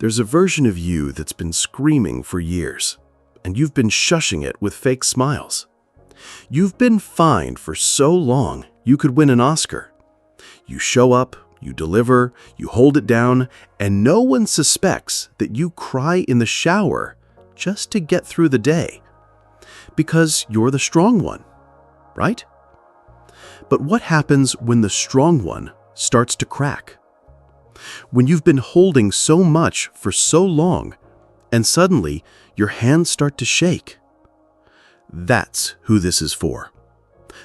There's a version of you that's been screaming for years, and you've been shushing it with fake smiles. You've been fine for so long you could win an Oscar. You show up, you deliver, you hold it down, and no one suspects that you cry in the shower just to get through the day. Because you're the strong one, right? But what happens when the strong one starts to crack? When you've been holding so much for so long, and suddenly your hands start to shake. That's who this is for.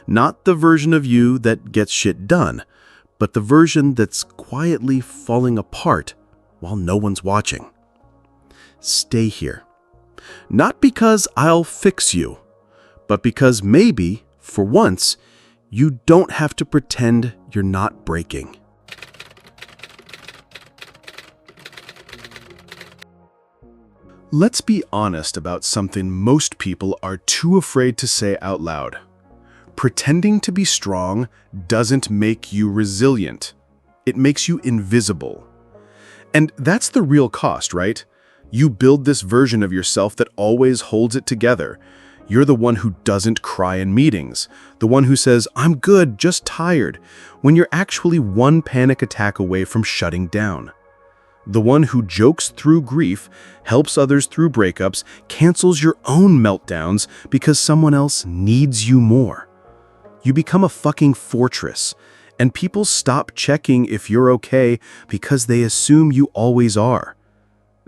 Not the version of you that gets shit done, but the version that's quietly falling apart while no one's watching. Stay here. Not because I'll fix you, but because maybe, for once, you don't have to pretend you're not breaking. Let's be honest about something most people are too afraid to say out loud. Pretending to be strong doesn't make you resilient. It makes you invisible. And that's the real cost, right? You build this version of yourself that always holds it together. You're the one who doesn't cry in meetings, the one who says, "I'm good, just tired," when you're actually one panic attack away from shutting down. The one who jokes through grief, helps others through breakups, cancels your own meltdowns because someone else needs you more. You become a fucking fortress, and people stop checking if you're okay because they assume you always are.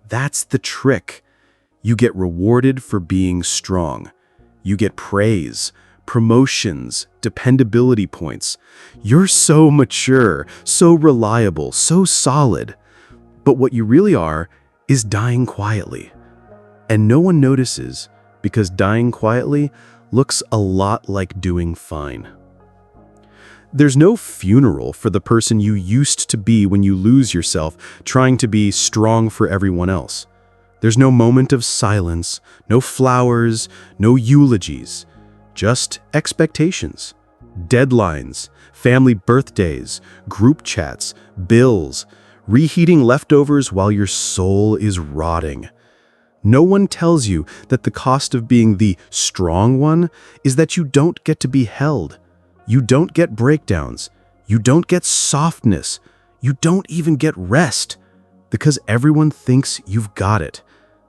That's the trick. You get rewarded for being strong. You get praise, promotions, dependability points. You're so mature, so reliable, so solid. But what you really are is dying quietly. And no one notices because dying quietly looks a lot like doing fine. There's no funeral for the person you used to be when you lose yourself trying to be strong for everyone else. There's no moment of silence, no flowers, no eulogies, just expectations, deadlines, family birthdays, group chats, bills, reheating leftovers while your soul is rotting. No one tells you that the cost of being the strong one is that you don't get to be held. You don't get breakdowns. You don't get softness. You don't even get rest. Because everyone thinks you've got it.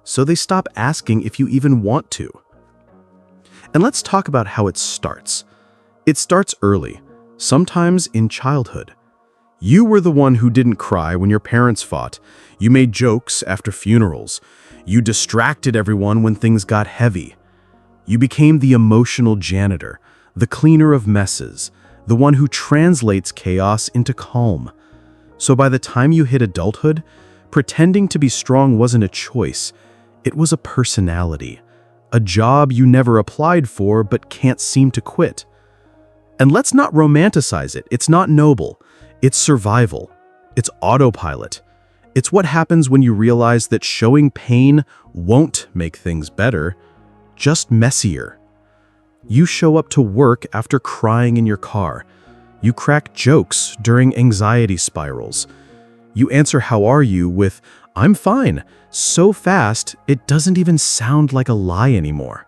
So they stop asking if you even want to. And let's talk about how it starts. It starts early, sometimes in childhood. You were the one who didn't cry when your parents fought. You made jokes after funerals. You distracted everyone when things got heavy. You became the emotional janitor, the cleaner of messes, the one who translates chaos into calm. So by the time you hit adulthood, pretending to be strong wasn't a choice. It was a personality, a job you never applied for but can't seem to quit. And let's not romanticize it. It's not noble. It's survival. It's autopilot. It's what happens when you realize that showing pain won't make things better, just messier. You show up to work after crying in your car. You crack jokes during anxiety spirals. You answer "How are you?" with "I'm fine," so fast it doesn't even sound like a lie anymore.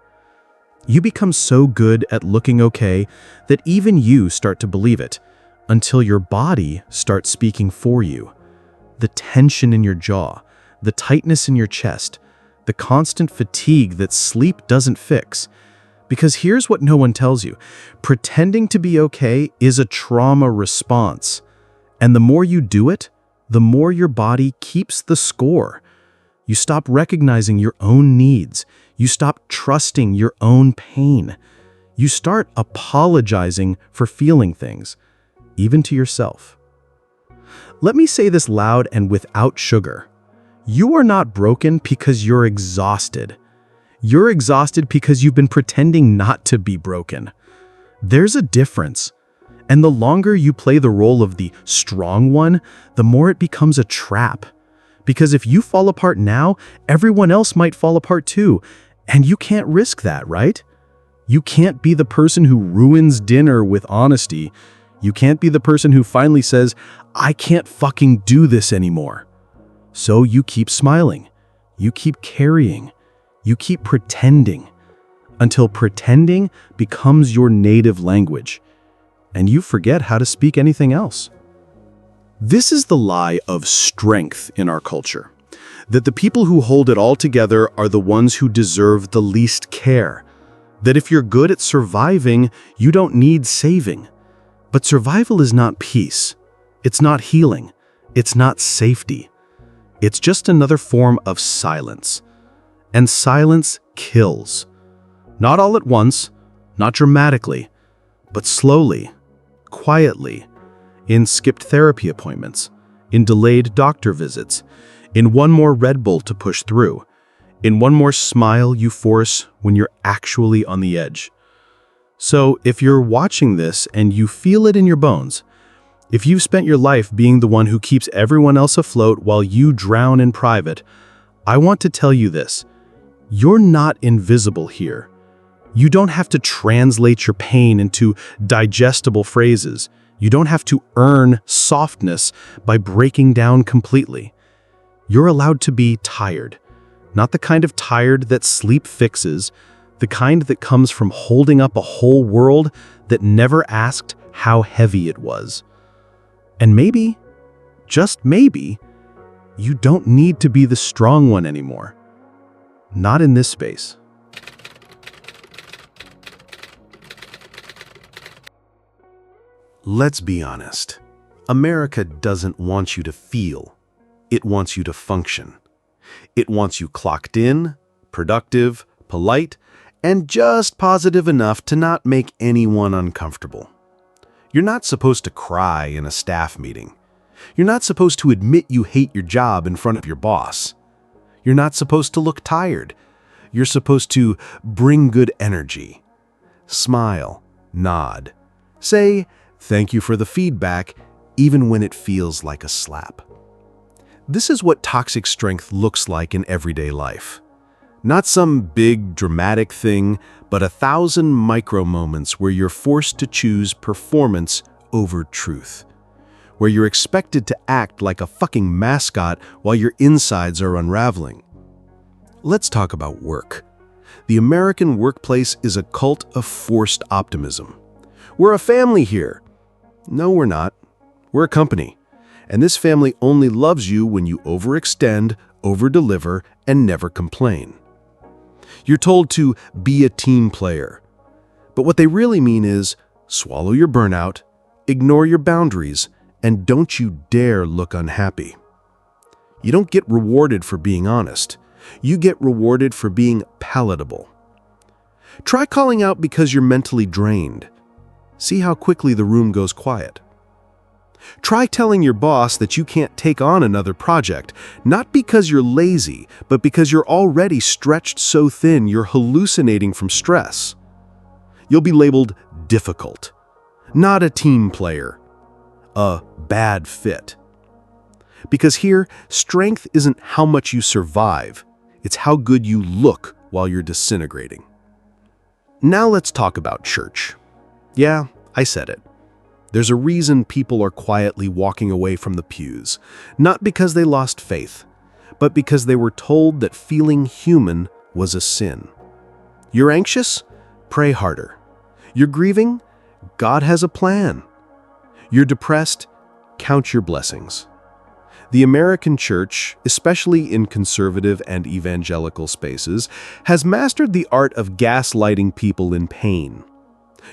You become so good at looking okay that even you start to believe it, until your body starts speaking for you. The tension in your jaw, the tightness in your chest, the constant fatigue that sleep doesn't fix. Because here's what no one tells you. Pretending to be okay is a trauma response. And the more you do it, the more your body keeps the score. You stop recognizing your own needs. You stop trusting your own pain. You start apologizing for feeling things, even to yourself. Let me say this loud and without sugar. You are not broken because you're exhausted. You're exhausted because you've been pretending not to be broken. There's a difference. And the longer you play the role of the strong one, the more it becomes a trap. Because if you fall apart now, everyone else might fall apart too. And you can't risk that, right? You can't be the person who ruins dinner with honesty. You can't be the person who finally says, "I can't fucking do this anymore." So you keep smiling, you keep carrying, you keep pretending, until pretending becomes your native language, and you forget how to speak anything else. This is the lie of strength in our culture, that the people who hold it all together are the ones who deserve the least care, that if you're good at surviving, you don't need saving. But survival is not peace, it's not healing, it's not safety. It's just another form of silence. And silence kills. Not all at once, not dramatically, but slowly, quietly, in skipped therapy appointments, in delayed doctor visits, in one more Red Bull to push through, in one more smile you force when you're actually on the edge. So if you're watching this and you feel it in your bones, if you've spent your life being the one who keeps everyone else afloat while you drown in private, I want to tell you this. You're not invisible here. You don't have to translate your pain into digestible phrases. You don't have to earn softness by breaking down completely. You're allowed to be tired. Not the kind of tired that sleep fixes, the kind that comes from holding up a whole world that never asked how heavy it was. And maybe, just maybe, you don't need to be the strong one anymore. Not in this space. Let's be honest. America doesn't want you to feel. It wants you to function. It wants you clocked in, productive, polite, and just positive enough to not make anyone uncomfortable. You're not supposed to cry in a staff meeting. You're not supposed to admit you hate your job in front of your boss. You're not supposed to look tired. You're supposed to bring good energy. Smile, nod. Say, thank you for the feedback, even when it feels like a slap. This is what toxic strength looks like in everyday life. Not some big, dramatic thing, but 1,000 micro moments where you're forced to choose performance over truth. Where you're expected to act like a fucking mascot while your insides are unraveling. Let's talk about work. The American workplace is a cult of forced optimism. We're a family here. No, we're not. We're a company. And this family only loves you when you overextend, overdeliver, and never complain. You're told to be a team player. But what they really mean is swallow your burnout, ignore your boundaries, and don't you dare look unhappy. You don't get rewarded for being honest. You get rewarded for being palatable. Try calling out because you're mentally drained. See how quickly the room goes quiet. Try telling your boss that you can't take on another project, not because you're lazy, but because you're already stretched so thin you're hallucinating from stress. You'll be labeled difficult, not a team player, a bad fit. Because here, strength isn't how much you survive, it's how good you look while you're disintegrating. Now let's talk about church. Yeah, I said it. There's a reason people are quietly walking away from the pews, not because they lost faith, but because they were told that feeling human was a sin. You're anxious? Pray harder. You're grieving? God has a plan. You're depressed? Count your blessings. The American church, especially in conservative and evangelical spaces, has mastered the art of gaslighting people in pain.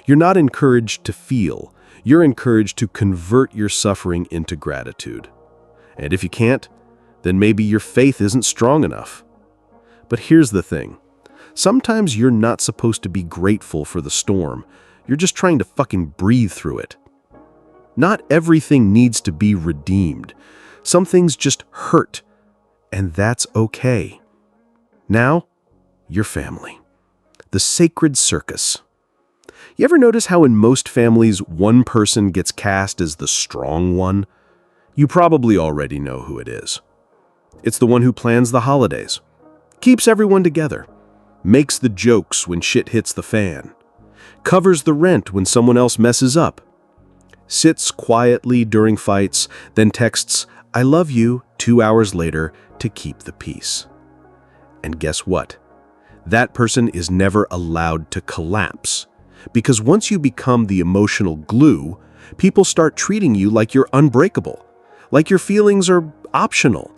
You're not encouraged to feel. You're encouraged to convert your suffering into gratitude. And if you can't, then maybe your faith isn't strong enough. But here's the thing. Sometimes you're not supposed to be grateful for the storm. You're just trying to fucking breathe through it. Not everything needs to be redeemed. Some things just hurt, and that's okay. Now, your family. The sacred circus. You ever notice how in most families one person gets cast as the strong one? You probably already know who it is. It's the one who plans the holidays, keeps everyone together, makes the jokes when shit hits the fan, covers the rent when someone else messes up, sits quietly during fights, then texts, "I love you" 2 hours later to keep the peace. And guess what? That person is never allowed to collapse. Because once you become the emotional glue, people start treating you like you're unbreakable, like your feelings are optional,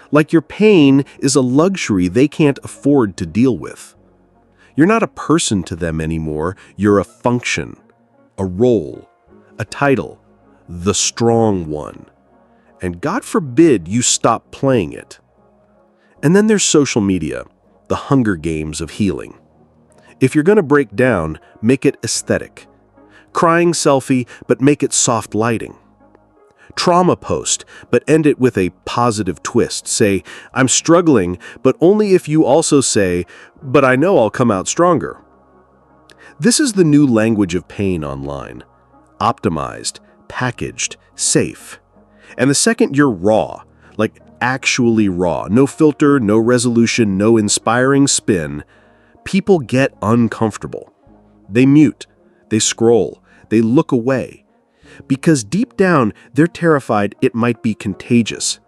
like your pain is a luxury they can't afford to deal with. You're not a person to them anymore, you're a function, a role, a title, the strong one. And God forbid you stop playing it. And then there's social media, the Hunger Games of healing. If you're going to break down, make it aesthetic. Crying selfie, but make it soft lighting. Trauma post, but end it with a positive twist. Say, "I'm struggling, but only if you also say, but I know I'll come out stronger." This is the new language of pain online. Optimized, packaged, safe. And the second you're raw, like actually raw, no filter, no resolution, no inspiring spin, people get uncomfortable. They mute, they scroll, they look away. Because deep down, they're terrified it might be contagious.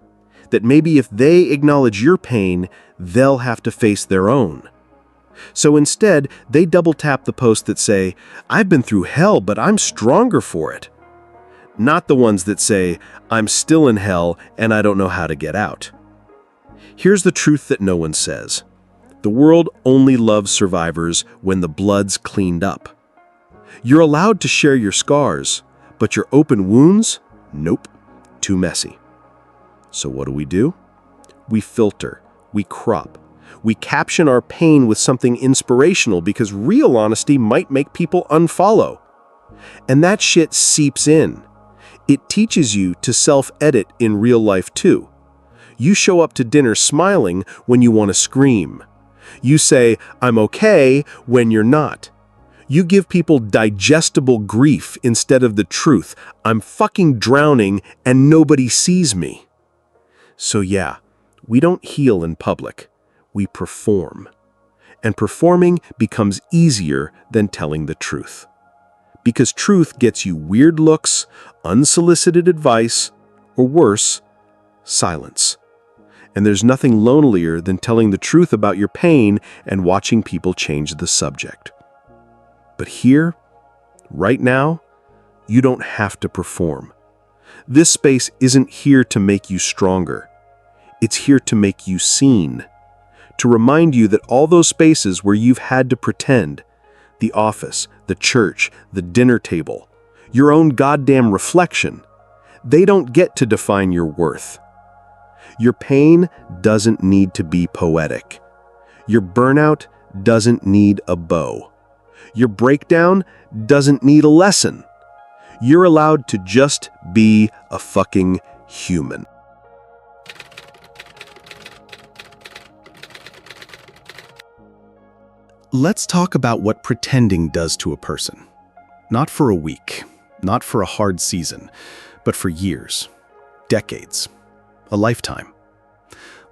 That maybe if they acknowledge your pain, they'll have to face their own. So instead, they double tap the posts that say, "I've been through hell, but I'm stronger for it." Not the ones that say, "I'm still in hell and I don't know how to get out." Here's the truth that no one says. The world only loves survivors when the blood's cleaned up. You're allowed to share your scars, but your open wounds? Nope, too messy. So what do? We filter, we crop, we caption our pain with something inspirational because real honesty might make people unfollow. And that shit seeps in. It teaches you to self-edit in real life too. You show up to dinner smiling when you want to scream. You say, "I'm okay," when you're not. You give people digestible grief instead of the truth. "I'm fucking drowning and nobody sees me." So yeah, we don't heal in public. We perform. And performing becomes easier than telling the truth. Because truth gets you weird looks, unsolicited advice, or worse, silence. And there's nothing lonelier than telling the truth about your pain and watching people change the subject. But here, right now, you don't have to perform. This space isn't here to make you stronger. It's here to make you seen. To remind you that all those spaces where you've had to pretend, the office, the church, the dinner table, your own goddamn reflection, they don't get to define your worth. Your pain doesn't need to be poetic. Your burnout doesn't need a bow. Your breakdown doesn't need a lesson. You're allowed to just be a fucking human. Let's talk about what pretending does to a person. Not for a week, not for a hard season, but for years, decades, a lifetime.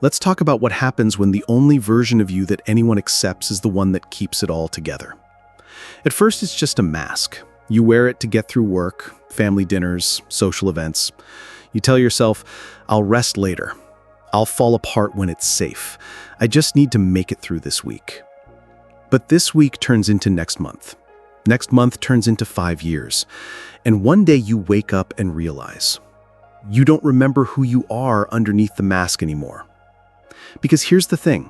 Let's talk about what happens when the only version of you that anyone accepts is the one that keeps it all together. At first, it's just a mask. You wear it to get through work, family dinners, social events. You tell yourself, "I'll rest later. I'll fall apart when it's safe. I just need to make it through this week." But this week turns into next month. Next month turns into 5 years. And one day you wake up and realize you don't remember who you are underneath the mask anymore. Because here's the thing,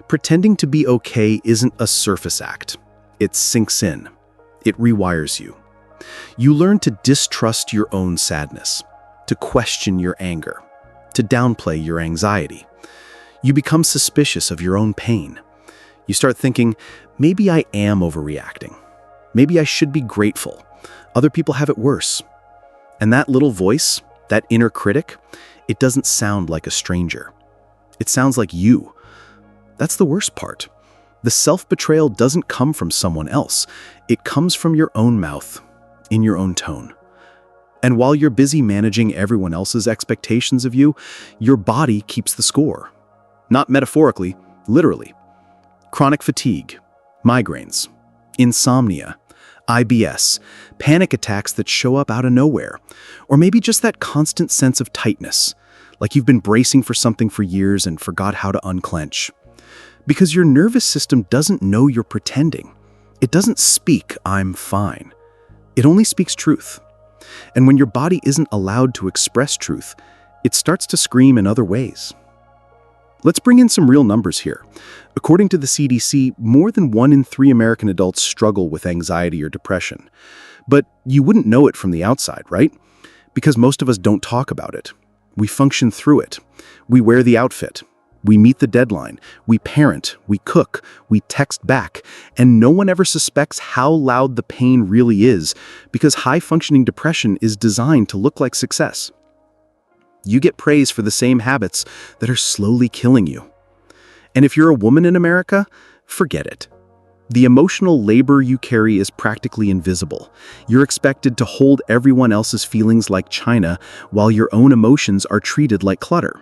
pretending to be okay isn't a surface act. It sinks in. It rewires you. You learn to distrust your own sadness, to question your anger, to downplay your anxiety. You become suspicious of your own pain. You start thinking, maybe I am overreacting. Maybe I should be grateful. Other people have it worse. And that little voice, that inner critic, it doesn't sound like a stranger. It sounds like you. That's the worst part. The self-betrayal doesn't come from someone else. It comes from your own mouth, in your own tone. And while you're busy managing everyone else's expectations of you, your body keeps the score. Not metaphorically, literally. Chronic fatigue, migraines, insomnia, IBS, panic attacks that show up out of nowhere, or maybe just that constant sense of tightness, like you've been bracing for something for years and forgot how to unclench. Because your nervous system doesn't know you're pretending. It doesn't speak, "I'm fine." It only speaks truth. And when your body isn't allowed to express truth, it starts to scream in other ways. Let's bring in some real numbers here. According to the CDC, more than 1 in 3 American adults struggle with anxiety or depression. But you wouldn't know it from the outside, right? Because most of us don't talk about it. We function through it. We wear the outfit. We meet the deadline. We parent. We cook. We text back. And no one ever suspects how loud the pain really is, because high-functioning depression is designed to look like success. You get praise for the same habits that are slowly killing you. And if you're a woman in America, forget it. The emotional labor you carry is practically invisible. You're expected to hold everyone else's feelings like china, while your own emotions are treated like clutter.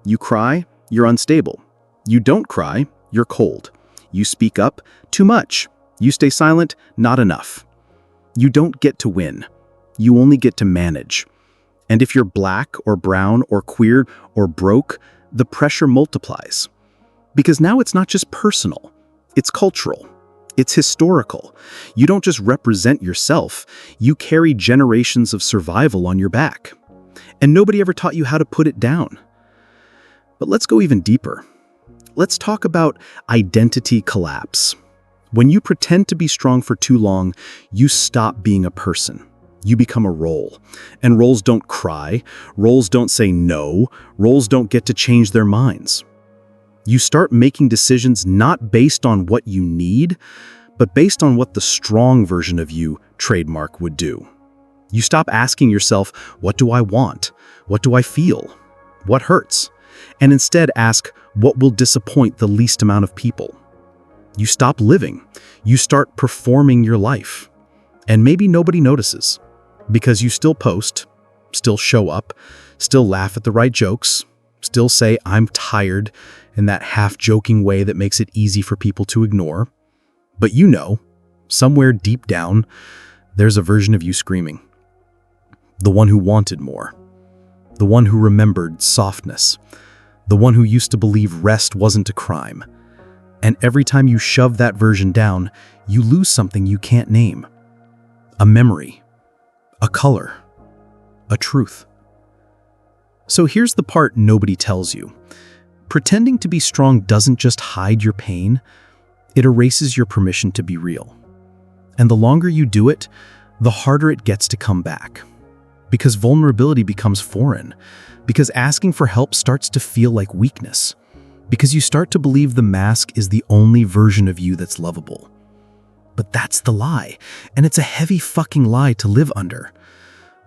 You cry, you're unstable. You don't cry, you're cold. You speak up, too much. You stay silent, not enough. You don't get to win. You only get to manage. And if you're black or brown or queer or broke, the pressure multiplies. Because now it's not just personal, it's cultural, it's historical. You don't just represent yourself, you carry generations of survival on your back. And nobody ever taught you how to put it down. But let's go even deeper. Let's talk about identity collapse. When you pretend to be strong for too long, you stop being a person. You become a role. And roles don't cry, roles don't say no, roles don't get to change their minds. You start making decisions not based on what you need, but based on what the strong version of you, trademark, would do. You stop asking yourself, what do I want? What do I feel? What hurts? And instead ask, what will disappoint the least amount of people? You stop living. You start performing your life. And maybe nobody notices. Because you still post, still show up, still laugh at the right jokes, still say, "I'm tired," in that half-joking way that makes it easy for people to ignore. But you know, somewhere deep down, there's a version of you screaming. The one who wanted more. The one who remembered softness. The one who used to believe rest wasn't a crime. And every time you shove that version down, you lose something you can't name. A memory. A color, a truth. So here's the part nobody tells you. Pretending to be strong doesn't just hide your pain, it erases your permission to be real. And the longer you do it, the harder it gets to come back. Because vulnerability becomes foreign, because asking for help starts to feel like weakness, because you start to believe the mask is the only version of you that's lovable. But that's the lie, and it's a heavy fucking lie to live under.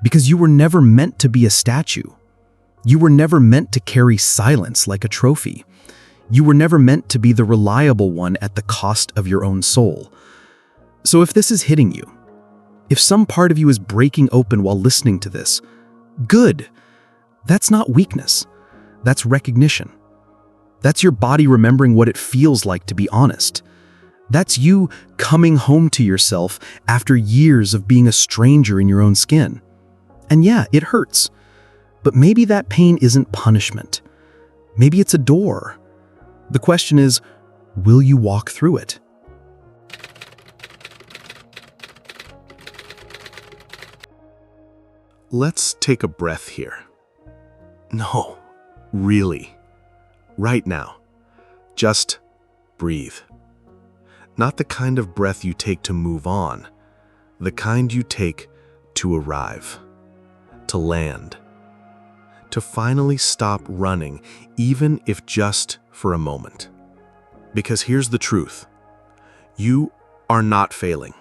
Because you were never meant to be a statue. You were never meant to carry silence like a trophy. You were never meant to be the reliable one at the cost of your own soul. So if this is hitting you, if some part of you is breaking open while listening to this, good. That's not weakness. That's recognition. That's your body remembering what it feels like to be honest. That's you coming home to yourself after years of being a stranger in your own skin. And yeah, it hurts. But maybe that pain isn't punishment. Maybe it's a door. The question is, will you walk through it? Let's take a breath here. No, really. Right now. Just breathe. Not the kind of breath you take to move on, the kind you take to arrive, to land, to finally stop running, even if just for a moment. Because here's the truth. You are not failing.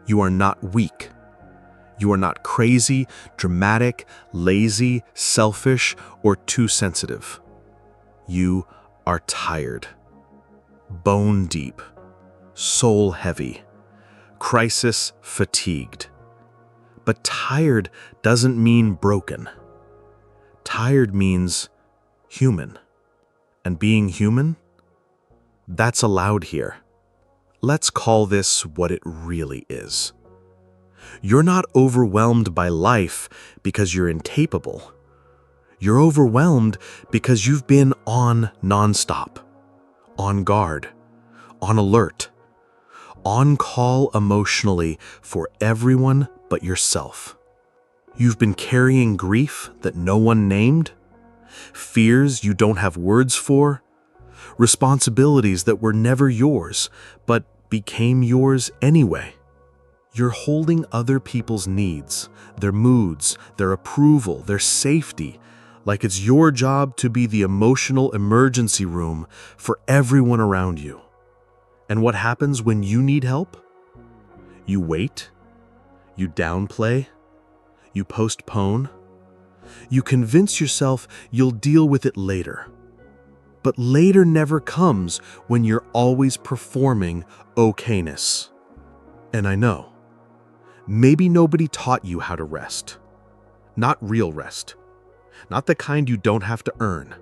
You are not weak. You are not crazy, dramatic, lazy, selfish, or too sensitive. You are tired, bone deep, soul heavy, crisis fatigued. But tired doesn't mean broken. Tired means human. And being human, that's allowed here. Let's call this what it really is. You're not overwhelmed by life because you're incapable. You're overwhelmed because you've been on nonstop, on guard, on alert, on call emotionally for everyone but yourself. You've been carrying grief that no one named, fears you don't have words for, responsibilities that were never yours but became yours anyway. You're holding other people's needs, their moods, their approval, their safety, like it's your job to be the emotional emergency room for everyone around you. And what happens when you need help? You wait, you downplay, you postpone, you convince yourself you'll deal with it later. But later never comes when you're always performing okayness. And I know, maybe nobody taught you how to rest. Not real rest. Not the kind you don't have to earn.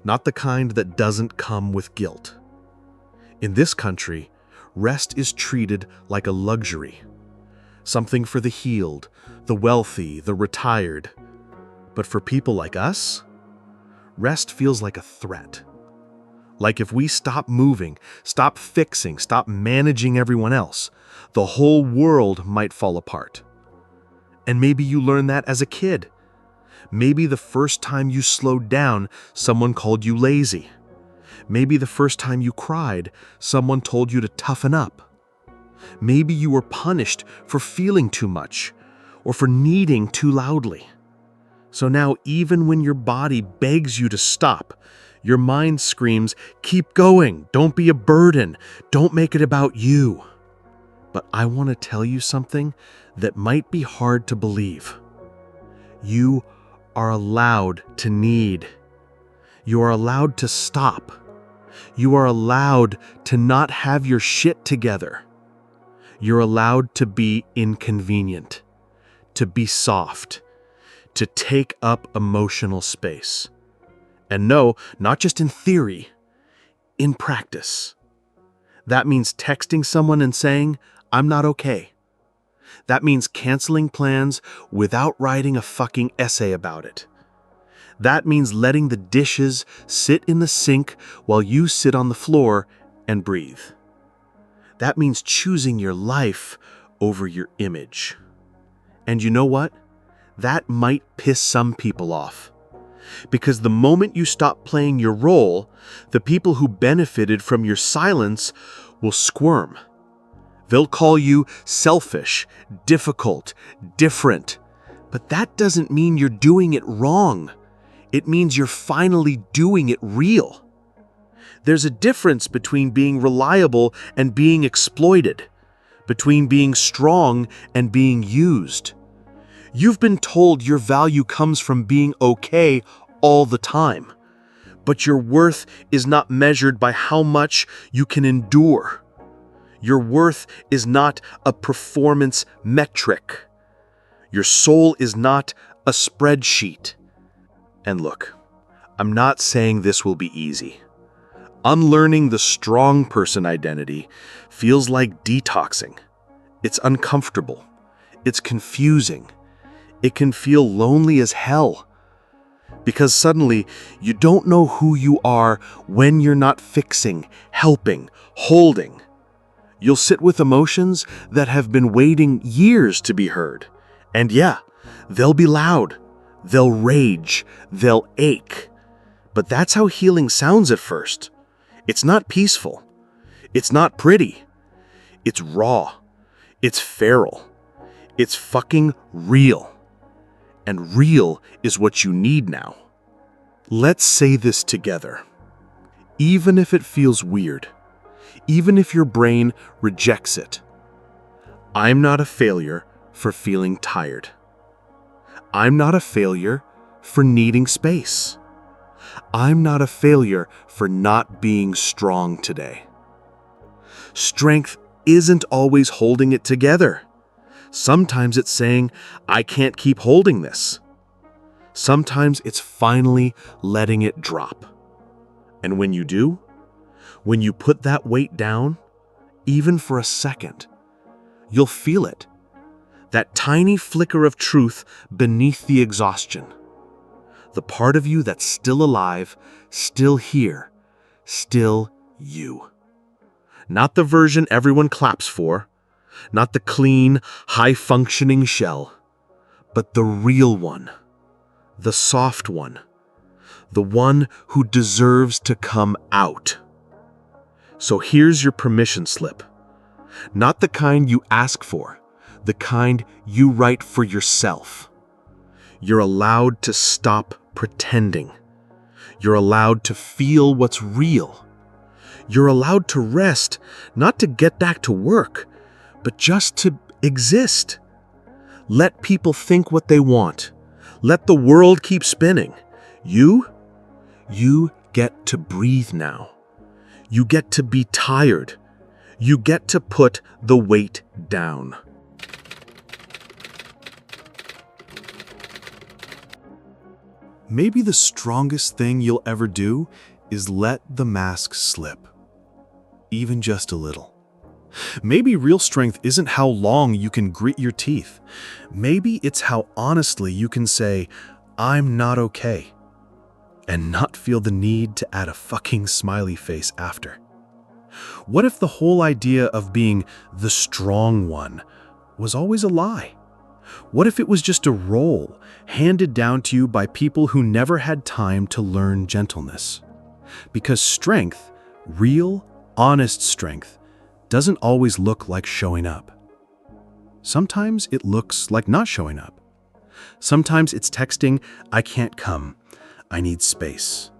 Not the kind that doesn't come with guilt. In this country, rest is treated like a luxury. Something for the healed, the wealthy, the retired. But for people like us, rest feels like a threat. Like if we stop moving, stop fixing, stop managing everyone else, the whole world might fall apart. And maybe you learned that as a kid. Maybe the first time you slowed down, someone called you lazy. Maybe the first time you cried, someone told you to toughen up. Maybe you were punished for feeling too much or for needing too loudly. So now even when your body begs you to stop, your mind screams, keep going, don't be a burden, don't make it about you. But I want to tell you something that might be hard to believe. You are allowed to need. You are allowed to stop. You are allowed to not have your shit together. You're allowed to be inconvenient, to be soft, to take up emotional space. And no, not just in theory, in practice. That means texting someone and saying, I'm not okay. That means canceling plans without writing a fucking essay about it. That means letting the dishes sit in the sink while you sit on the floor and breathe. That means choosing your life over your image. And you know what? That might piss some people off. Because the moment you stop playing your role, the people who benefited from your silence will squirm. They'll call you selfish, difficult, different. But that doesn't mean you're doing it wrong. It means you're finally doing it real. There's a difference between being reliable and being exploited, between being strong and being used. You've been told your value comes from being okay all the time, but your worth is not measured by how much you can endure. Your worth is not a performance metric. Your soul is not a spreadsheet. And look, I'm not saying this will be easy. Unlearning the strong person identity feels like detoxing. It's uncomfortable. It's confusing. It can feel lonely as hell. Because suddenly, you don't know who you are when you're not fixing, helping, holding. You'll sit with emotions that have been waiting years to be heard. And yeah, they'll be loud. They'll rage. They'll ache. But that's how healing sounds at first. It's not peaceful. It's not pretty. It's raw. It's feral. It's fucking real. And real is what you need now. Let's say this together. Even if it feels weird, even if your brain rejects it, I'm not a failure for feeling tired. I'm not a failure for needing space. I'm not a failure for not being strong today. Strength isn't always holding it together. Sometimes it's saying, I can't keep holding this. Sometimes it's finally letting it drop. And when you do, when you put that weight down, even for a second, you'll feel it. That tiny flicker of truth beneath the exhaustion. The part of you that's still alive, still here, still you. Not the version everyone claps for, not the clean, high-functioning shell, but the real one, the soft one, the one who deserves to come out. So here's your permission slip. Not the kind you ask for, the kind you write for yourself. You're allowed to stop pretending. You're allowed to feel what's real. You're allowed to rest, not to get back to work, but just to exist. Let people think what they want. Let the world keep spinning. You get to breathe now. You get to be tired. You get to put the weight down. Maybe the strongest thing you'll ever do is let the mask slip. Even just a little. Maybe real strength isn't how long you can grit your teeth. Maybe it's how honestly you can say, "I'm not okay," and not feel the need to add a fucking smiley face after. What if the whole idea of being the strong one was always a lie? What if it was just a role handed down to you by people who never had time to learn gentleness? Because strength, real, honest strength, doesn't always look like showing up. Sometimes it looks like not showing up. Sometimes it's texting, "I can't come. I need space."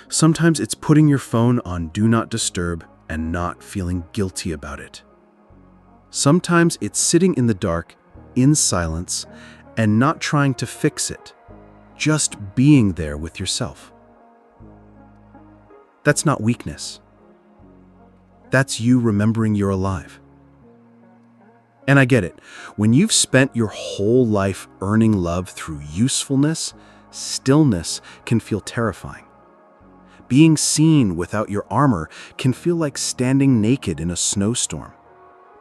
Sometimes it's putting your phone on Do Not Disturb and not feeling guilty about it. Sometimes it's sitting in the dark, in silence, and not trying to fix it, just being there with yourself. That's not weakness. That's you remembering you're alive. And I get it. When you've spent your whole life earning love through usefulness, stillness can feel terrifying. Being seen without your armor can feel like standing naked in a snowstorm.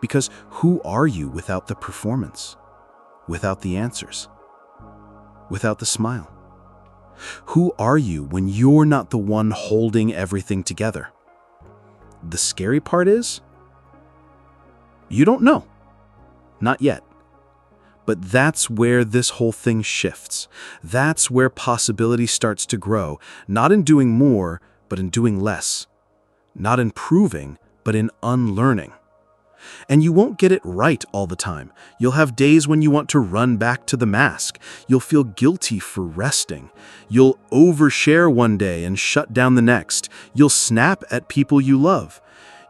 Because who are you without the performance? Without the answers? Without the smile? Who are you when you're not the one holding everything together? The scary part is, you don't know. Not yet. But that's where this whole thing shifts. That's where possibility starts to grow, not in doing more, but in doing less. Not in proving, but in unlearning. And you won't get it right all the time. You'll have days when you want to run back to the mask. You'll feel guilty for resting. You'll overshare one day and shut down the next. You'll snap at people you love.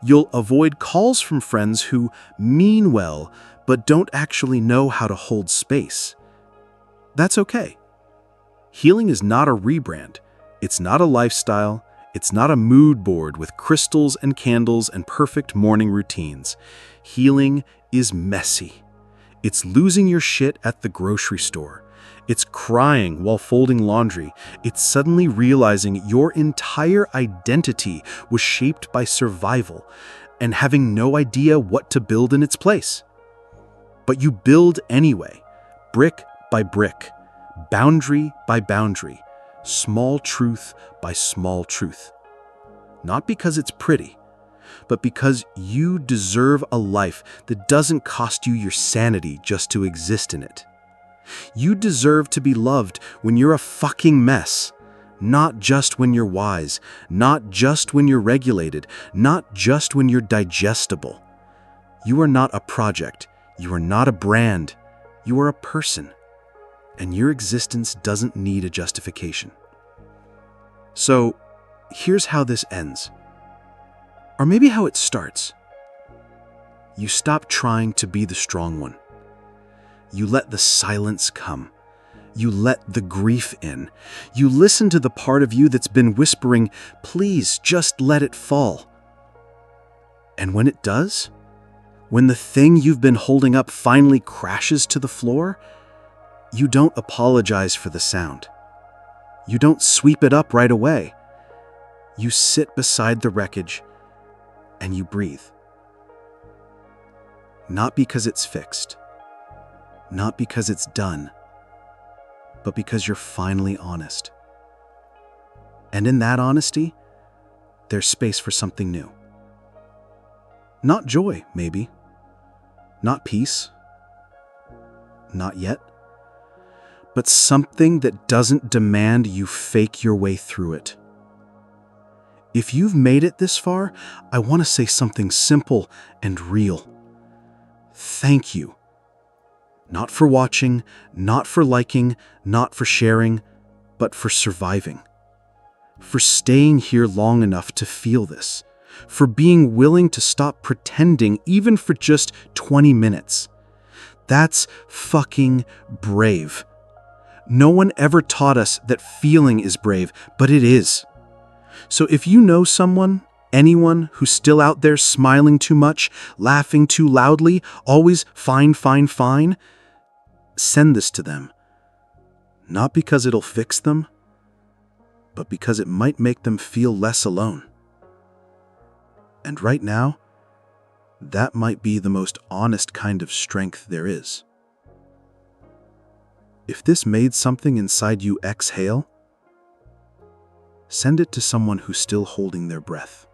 You'll avoid calls from friends who mean well, but don't actually know how to hold space. That's okay. Healing is not a rebrand. It's not a lifestyle. It's not a mood board with crystals and candles and perfect morning routines. Healing is messy. It's losing your shit at the grocery store. It's crying while folding laundry. It's suddenly realizing your entire identity was shaped by survival and having no idea what to build in its place. But you build anyway, brick by brick, boundary by boundary, small truth by small truth. Not because it's pretty, but because you deserve a life that doesn't cost you your sanity just to exist in it. You deserve to be loved when you're a fucking mess, not just when you're wise, not just when you're regulated, not just when you're digestible. You are not a project. You are not a brand. You are a person. And your existence doesn't need a justification. So, here's how this ends. Or maybe how it starts. You stop trying to be the strong one. You let the silence come. You let the grief in. You listen to the part of you that's been whispering, "Please, just let it fall." And when it does, when the thing you've been holding up finally crashes to the floor, you don't apologize for the sound. You don't sweep it up right away. You sit beside the wreckage and you breathe. Not because it's fixed, not because it's done, but because you're finally honest. And in that honesty, there's space for something new. Not joy, maybe. Not peace. Not yet. But something that doesn't demand you fake your way through it. If you've made it this far, I want to say something simple and real. Thank you. Not for watching, not for liking, not for sharing, but for surviving. For staying here long enough to feel this. For being willing to stop pretending even for just 20 minutes. That's fucking brave. No one ever taught us that feeling is brave, but it is. So if you know someone, anyone who's still out there smiling too much, laughing too loudly, always fine, send this to them. Not because it'll fix them, but because it might make them feel less alone. And right now, that might be the most honest kind of strength there is. If this made something inside you exhale, send it to someone who's still holding their breath.